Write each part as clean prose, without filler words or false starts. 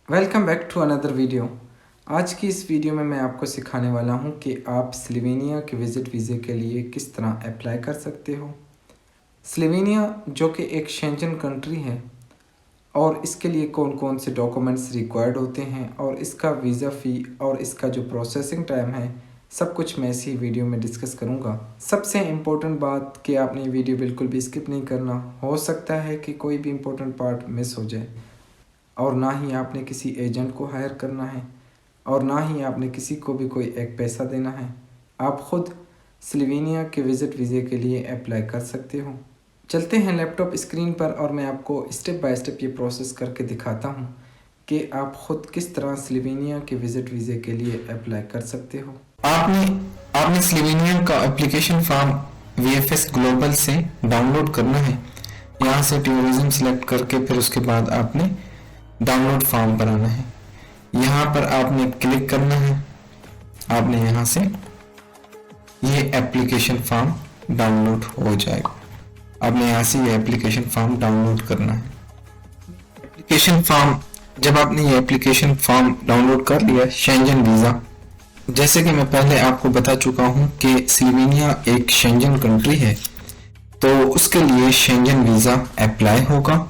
Welcome back to another video. आज की इस वीडियो में मैं आपको सिखाने वाला हूं कि आप स्लोवेनिया के विज़िट वीज़े के लिए किस तरह अप्लाई कर सकते हो। स्लोवेनिया जो कि एक शेंजन कंट्री है और इसके लिए कौन कौन से डॉक्यूमेंट्स रिक्वायर्ड होते हैं और इसका वीज़ा फ़ी और इसका जो प्रोसेसिंग टाइम है सब कुछ मैं इसी वीडियो में डिस्कस करूंगा। सबसे इम्पोर्टेंट बात कि आपने ये वीडियो बिल्कुल भी स्किप नहीं करना। हो सकता है कि कोई भी इम्पोर्टेंट पार्ट मिस हो जाए और ना ही आपने किसी एजेंट को हायर करना है और ना ही आपने किसी को भी कोई एक पैसा देना है। आप ख़ुद स्लोवेनिया के विज़िट वीज़े के लिए अप्लाई कर सकते हो। चलते हैं लैपटॉप स्क्रीन पर और मैं आपको स्टेप बाय स्टेप ये प्रोसेस करके दिखाता हूँ कि आप ख़ुद किस तरह स्लोवेनिया के विज़िट वीज़े के लिए अप्लाई कर सकते हो। आपने स्लोवेनिया का एप्लीकेशन फॉर्म VFS ग्लोबल से डाउनलोड करना है। यहाँ से टूरिज्म सिलेक्ट करके फिर उसके बाद आपने डाउनलोड फॉर्म बनाना है। यहाँ पर आपने क्लिक करना है। आपने यहाँ से ये एप्लीकेशन फॉर्म डाउनलोड हो जाएगा। आपने यहाँ से ये एप्लीकेशन फॉर्म डाउनलोड करना है। एप्लीकेशन फॉर्म जब आपने ये एप्लीकेशन फॉर्म डाउनलोड कर लिया, शेंजन वीज़ा, जैसे कि मैं पहले आपको बता चुका हूँ कि स्लोवेनिया एक शेंजन कंट्री है, तो उसके लिए शेंजन वीज़ा अप्लाई होगा।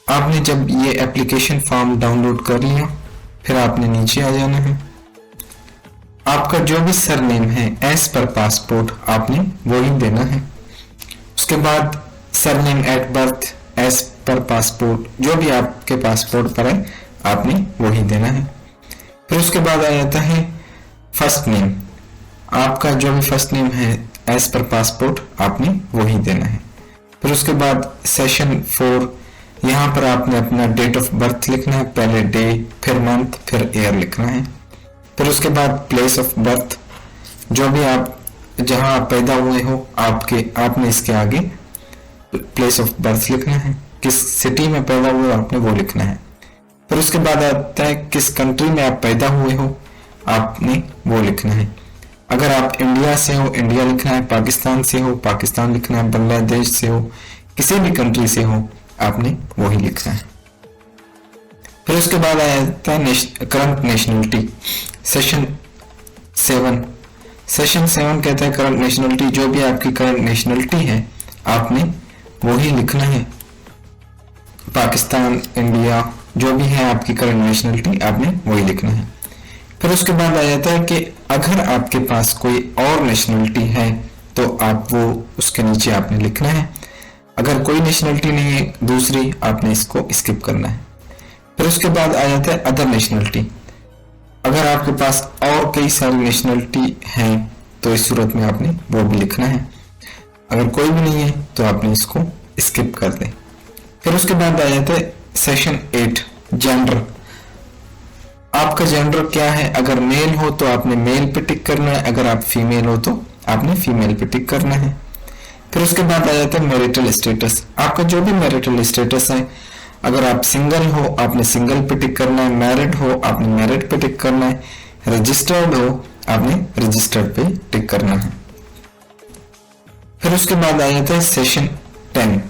आपने जब ये एप्लीकेशन फॉर्म डाउनलोड कर लिया, फिर आपने नीचे आ जाना है। आपका जो भी सरनेम है एज पर पासपोर्ट आपने वही देना है। उसके बाद surname at birth as per passport, जो भी आपके पासपोर्ट पर है आपने वही देना है। फिर उसके बाद आ जाता है फर्स्ट नेम। आपका जो भी फर्स्ट नेम है एज पर पासपोर्ट आपने वही देना है। फिर उसके बाद सेशन 4, यहाँ पर आपने अपना डेट ऑफ बर्थ लिखना है, पहले डे, फिर मंथ, फिर ईयर लिखना है। फिर उसके बाद प्लेस ऑफ बर्थ, जो भी आप जहाँ आप पैदा हुए हो आपने इसके आगे प्लेस ऑफ बर्थ लिखना है। किस सिटी में पैदा हुए आपने वो लिखना है। फिर उसके बाद आता है किस कंट्री में आप पैदा हुए हो आपने वो लिखना है। अगर आप इंडिया से हो इंडिया लिखना है, पाकिस्तान से हो पाकिस्तान लिखना है, बांग्लादेश से हो किसी भी कंट्री से हो आपने वही लिखना है। फिर उसके बाद आ जाता है करंट नेशनलिटी, सेशन 7 कहता है करंट नेशनलिटी, जो भी आपकी करंट नेशनलिटी है आपने वही लिखना है। पाकिस्तान, इंडिया, जो भी है आपकी करंट नेशनलिटी आपने वही लिखना है। फिर उसके बाद आ जाता है कि अगर आपके पास कोई और नेशनलिटी है तो आप वो उसके नीचे आपने लिखना है। अगर कोई नेशनलिटी नहीं है दूसरी, आपने इसको स्किप करना है। फिर उसके बाद आ जाता है अदर नेशनलिटी। अगर आपके पास और कई सारी नेशनलिटी हैं तो इस सूरत में आपने वो भी लिखना है। अगर कोई भी नहीं है तो आपने इसको स्किप कर दें। फिर उसके बाद आ जाता है सेशन 8, जेंडर। आपका जेंडर क्या है? अगर मेल हो तो आपने मेल पे टिक करना है, अगर आप फीमेल हो तो आपने फीमेल पे टिक करना है। फिर उसके बाद आ जाता है मैरिटल स्टेटस। आपका जो भी मैरिटल स्टेटस है, अगर आप सिंगल हो आपने सिंगल पे टिक करना है, मैरिड हो आपने मैरिड पे टिक करना है, रजिस्टर्ड हो आपने रजिस्टर्ड पे टिक करना है। फिर उसके बाद आ जाता है सेशन 10।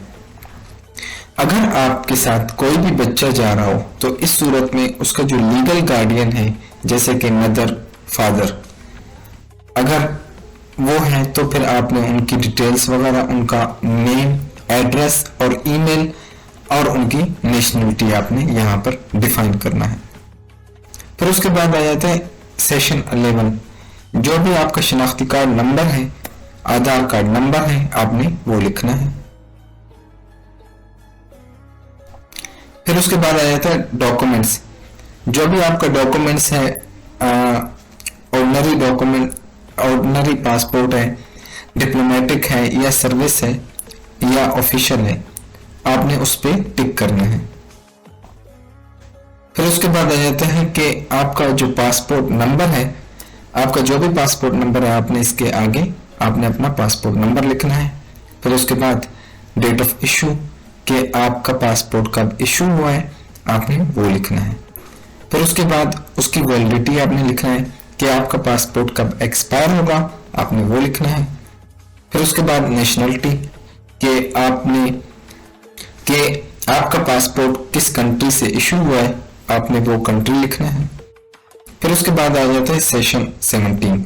अगर आपके साथ कोई भी बच्चा जा रहा हो तो इस सूरत में उसका जो लीगल गार्डियन है, जैसे कि मदर, फादर, अगर वो है तो फिर आपने उनकी डिटेल्स वगैरह, उनका नेम, एड्रेस और ईमेल और उनकी नेशनलिटी आपने यहाँ पर डिफाइन करना है। फिर उसके बाद आ जाता है सेशन 11। जो भी आपका शनाख्ती कार्ड नंबर है, आधार कार्ड नंबर है, आपने वो लिखना है। फिर उसके बाद आ जाता है डॉक्यूमेंट्स। जो भी आपका डॉक्यूमेंट्स है, ऑर्डिनरी डॉक्यूमेंट, ऑर्डिनरी पासपोर्ट है, डिप्लोमेटिक है या सर्विस है या ऑफिशियल है, आपने उस पर टिक करना है। फिर उसके बाद आ जाता है कि आपका जो पासपोर्ट नंबर है, आपका जो भी पासपोर्ट नंबर है आपने इसके आगे आपने अपना पासपोर्ट नंबर लिखना है। फिर उसके बाद डेट ऑफ इशू, कि आपका पासपोर्ट कब इशू हुआ है आपने वो लिखना है। फिर उसके बाद उसकी वैलिडिटी आपने लिखना है कि आपका पासपोर्ट कब एक्सपायर होगा आपने वो लिखना है। फिर उसके बाद नेशनलिटी, कि आपका पासपोर्ट किस कंट्री से इशू हुआ है, आपने वो कंट्री लिखना है। फिर उसके बाद आ जाता है सेशन 17।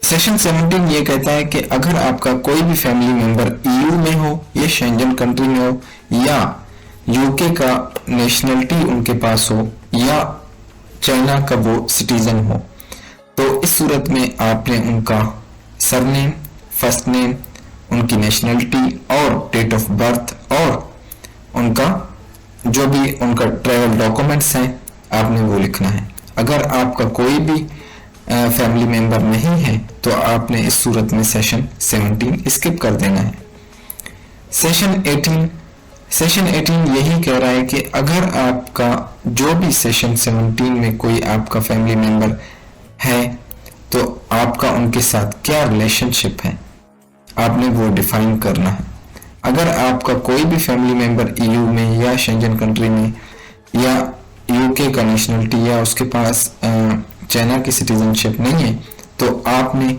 सेशन 17 ये कहता है कि अगर आपका कोई भी फैमिली मेंबर ईयू में हो या शेंजन कंट्री में हो या यूके का नेशनलिटी उनके पास हो या चाइना का वो सिटीजन हो, तो इस सूरत में आपने उनका सरनेम, फर्स्ट नेम, उनकी नेशनलिटी और डेट ऑफ बर्थ और उनका जो भी उनका ट्रैवल डॉक्यूमेंट्स हैं आपने वो लिखना है। अगर आपका कोई भी फैमिली मेंबर नहीं है तो आपने इस सूरत में सेशन 17 स्किप कर देना है। सेशन 18 यही कह रहा है कि अगर आपका जो भी सेशन 17 में कोई आपका फैमिली मेंबर है तो आपका उनके साथ क्या रिलेशनशिप है, आपने वो डिफाइन करना है। अगर आपका कोई भी फैमिली मेंबर ईयू में या शेंजन कंट्री में या यूके का नेशनलिटी या उसके पास चाइना की सिटीजनशिप नहीं है तो आपने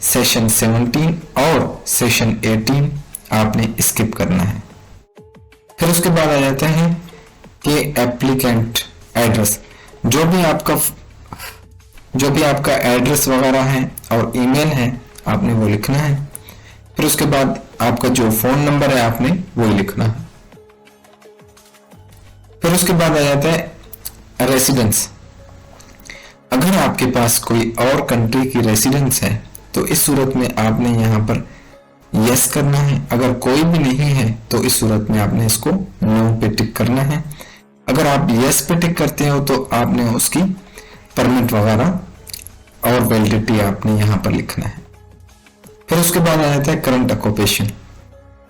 सेशन 17 और सेशन 18 आपने स्किप करना है। फिर उसके बाद आ जाता है कि एप्लीकेंट एड्रेस, जो भी आपका एड्रेस वगैरह है और ईमेल है आपने वो लिखना है। फिर उसके बाद आपका जो फोन नंबर है आपने वो लिखना है। फिर उसके बाद आ जाता है रेसिडेंस। अगर आपके पास कोई और कंट्री की रेसिडेंस है तो इस सूरत में आपने यहाँ पर यस करना है। अगर कोई भी नहीं है तो इस सूरत में आपने इसको नो पे टिक करना है। अगर आप यस पे टिक करते हो तो आपने उसकी परमिट वगैरह और वैलिडिटी आपने यहाँ पर लिखना है। फिर उसके बाद आ जाता है करंट ऑक्यूपेशन,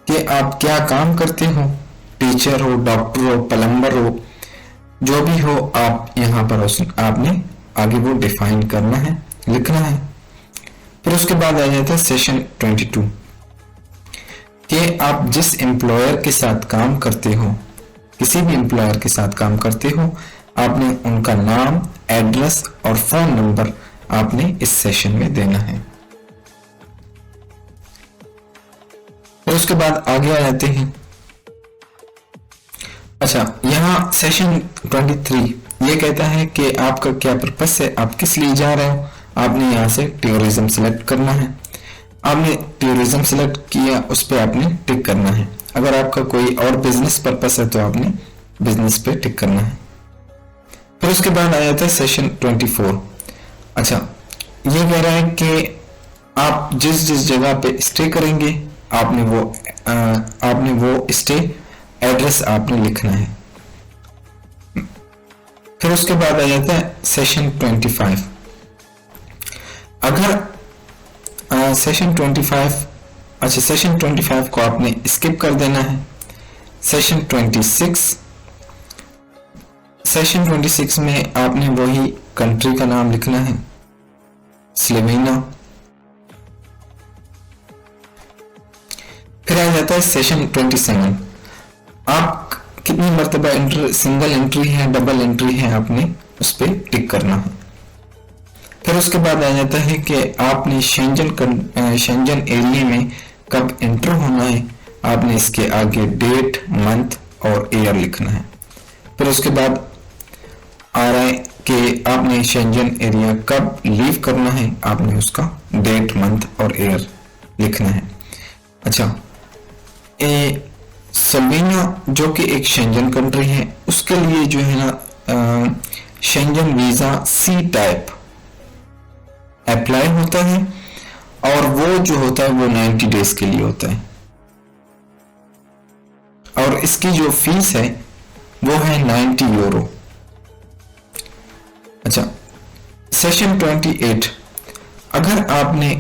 कि आप क्या काम करते हो, टीचर हो, डॉक्टर हो, प्लम्बर हो, जो भी हो आप यहाँ पर आपने आगे वो डिफाइन करना है, लिखना है। फिर उसके बाद आ जाता है सेशन 22 कि आप जिस एम्प्लॉयर के साथ काम करते हो, किसी भी एम्प्लॉयर के साथ काम करते हो, आपने उनका नाम, एड्रेस और फोन नंबर आपने इस सेशन में देना है। फिर उसके बाद आगे आ जाते हैं। अच्छा, यहाँ सेशन 23 ये कहता है कि आपका क्या पर्पस है, आप किस लिए जा रहे हो। आपने यहाँ से टूरिज्म सिलेक्ट करना है। आपने टूरिज्म सिलेक्ट किया, उस पर आपने टिक करना है। अगर आपका कोई और बिजनेस पर्पस है तो आपने बिजनेस पे टिक करना है। फिर उसके बाद आ जाता है सेशन 24। अच्छा, ये कह रहा है कि आप जिस जिस जगह पे स्टे करेंगे आपने वो स्टे एड्रेस आपने लिखना है। फिर उसके बाद आ जाता है सेशन 25। अगर सेशन 25 को आपने स्किप कर देना है। सेशन 26 में आपने वही कंट्री का नाम लिखना है, स्लोवेनिया। फिर आ जाता है सेशन 27। आप कितनी मर्तबा सिंगल एंट्री है, डबल एंट्री है, आपने उस पर टिक करना है। फिर उसके बाद आ जाता है कि आपने शेंजन एरिया में कब एंटर होना है, आपने इसके आगे डेट, मंथ और ईयर लिखना है। फिर उसके बाद आ रहा है कि आपने शेंजन एरिया कब लीव करना है, आपने उसका डेट, मंथ और ईयर लिखना है। अच्छा, स्लोवेनिया जो कि एक शेंजन कंट्री है, उसके लिए जो है ना Schengen visa C type apply होता है और वो जो होता है वो 90 डेज के लिए होता है और इसकी जो फीस है वो है 90 यूरो। अच्छा, सेशन 28। अगर आपने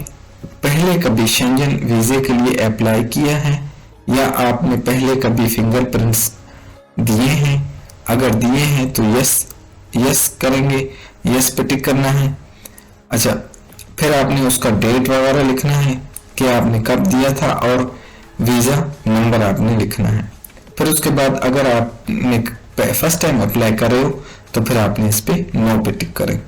पहले कभी शेंजन वीजे के लिए अप्लाई किया है या आपने पहले कभी फिंगरप्रिंट्स दिए हैं, अगर दिए हैं तो यस करेंगे, यस पे टिक करना है। अच्छा, फिर आपने उसका डेट वगैरह लिखना है कि आपने कब दिया था और वीजा नंबर आपने लिखना है। फिर उसके बाद अगर आपने फर्स्ट टाइम अप्लाई कर रहे हो तो फिर आपने इस पे नो पे टिक करें।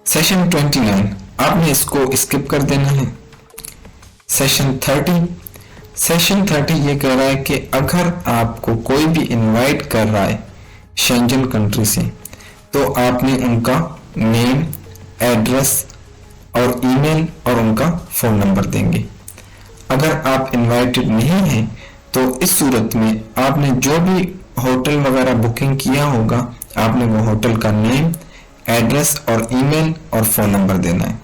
सेशन 29 आपने इसको स्किप कर देना है। सेशन 30 ये कह रहा है कि अगर आपको कोई भी इनवाइट कर रहा है शेंजन कंट्री से, तो आपने उनका नेम, एड्रेस और ईमेल और उनका फ़ोन नंबर देंगे। अगर आप इनवाइटेड नहीं हैं तो इस सूरत में आपने जो भी होटल वगैरह बुकिंग किया होगा, आपने वो होटल का नेम, एड्रेस और ईमेल और फ़ोन नंबर देना है।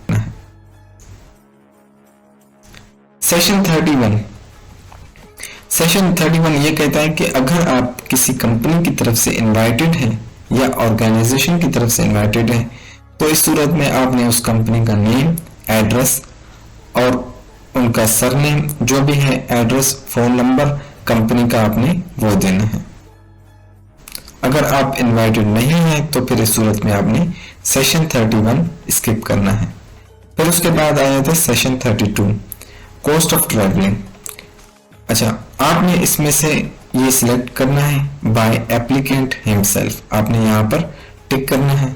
सेशन 31 ये कहता है कि अगर आप किसी कंपनी की तरफ से इनवाइटेड हैं या ऑर्गेनाइजेशन की तरफ से इनवाइटेड हैं, तो इस सूरत में आपने उस कंपनी का नेम, एड्रेस और उनका सरनेम, जो भी है एड्रेस, फ़ोन नंबर कंपनी का, आपने वो देना है। अगर आप इनवाइटेड नहीं हैं तो फिर इस सूरत में आपने सेशन 31 स्किप करना है। फिर उसके बाद आया था सेशन 32, कॉस्ट ऑफ ट्रैवलिंग। अच्छा, आपने इसमें से ये सिलेक्ट करना है बाय एप्लीकेंट हिमसेल्फ, आपने यहाँ पर टिक करना है।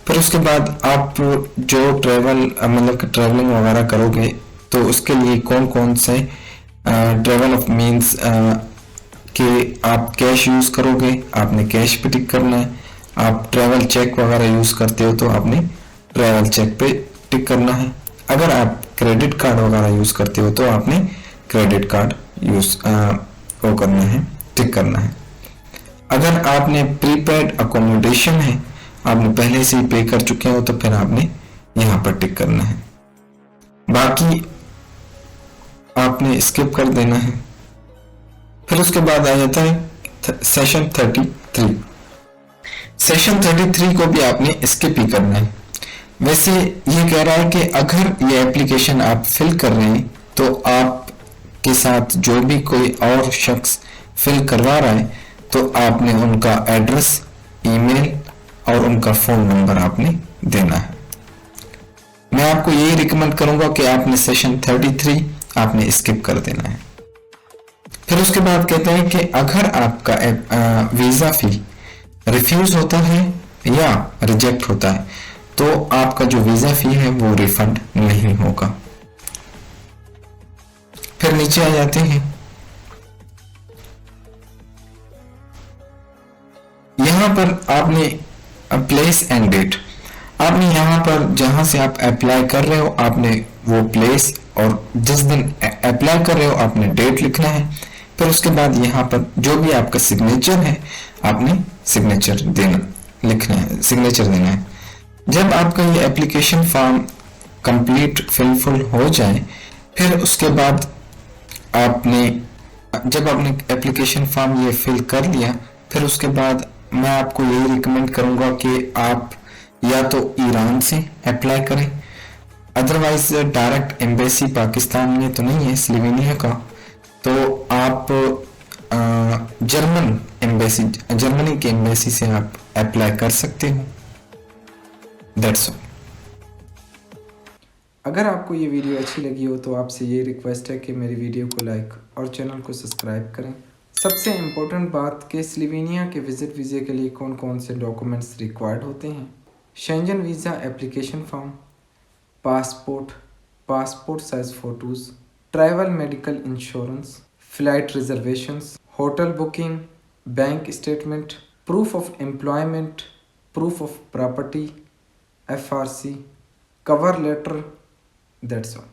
फिर उसके बाद आप जो ट्रैवलिंग वगैरह करोगे तो उसके लिए कौन कौन से ट्रैवल ऑफ मीन्स कि आप कैश यूज़ करोगे, आपने कैश पे टिक करना है। आप ट्रैवल चेक वगैरह यूज़ करते हो तो आपने ट्रैवल चेक पे टिक करना है। अगर आप क्रेडिट कार्ड वगैरह यूज़ करते हो तो आपने क्रेडिट कार्ड यूज़ वो करना है, टिक करना है। अगर आपने प्रीपेड अकोमोडेशन है, आपने पहले से ही पे कर चुके हो, तो फिर आपने यहाँ पर टिक करना है। बाकी आपने स्किप कर देना है। फिर उसके बाद आ जाता है सेशन 33। सेशन 33 को भी आपने स्किप ही करना है। वैसे ये कह रहा है कि अगर ये एप्लीकेशन आप फिल कर रहे हैं तो आपके साथ जो भी कोई और शख्स फिल करवा रहा है तो आपने उनका एड्रेस, ईमेल और उनका फ़ोन नंबर आपने देना है। मैं आपको यही रिकमेंड करूंगा कि आपने सेशन 33 आपने स्किप कर देना है। फिर उसके बाद कहते हैं कि अगर आपका वीज़ा फी रिफ्यूज होता है या रिजेक्ट होता है तो आपका जो वीज़ा फी है वो रिफंड नहीं होगा। फिर नीचे आ जाते हैं, यहां पर आपने प्लेस एंड डेट, आपने यहाँ पर जहां से आप अप्लाई कर रहे हो आपने वो प्लेस और जिस दिन अप्लाई कर रहे हो आपने डेट लिखना है। फिर उसके बाद यहाँ पर जो भी आपका सिग्नेचर है आपने सिग्नेचर देना है। जब आपका ये एप्लीकेशन फॉर्म कंप्लीट फिलफुल हो जाए, फिर उसके बाद जब आपने एप्लीकेशन फॉर्म ये फिल कर लिया, फिर उसके बाद मैं आपको यही रिकमेंड करूंगा कि आप या तो ईरान से अप्लाई करें, अदरवाइज डायरेक्ट एम्बेसी पाकिस्तान में तो नहीं है स्लोवेनिया का, तो आप जर्मनी की एम्बेसी से आप अप्लाई कर सकते हो। That's all. अगर आपको ये वीडियो अच्छी लगी हो तो आपसे ये रिक्वेस्ट है कि मेरी वीडियो को लाइक और चैनल को सब्सक्राइब करें। सबसे इम्पोर्टेंट बात कि स्लोवेनिया के विज़िट वीज़े के लिए कौन कौन से डॉक्यूमेंट्स रिक्वायर्ड होते हैं। Schengen visa application form, passport size photos, travel medical insurance, flight reservations, hotel booking, bank statement, proof of employment, proof of property, FRC, cover letter. That's all.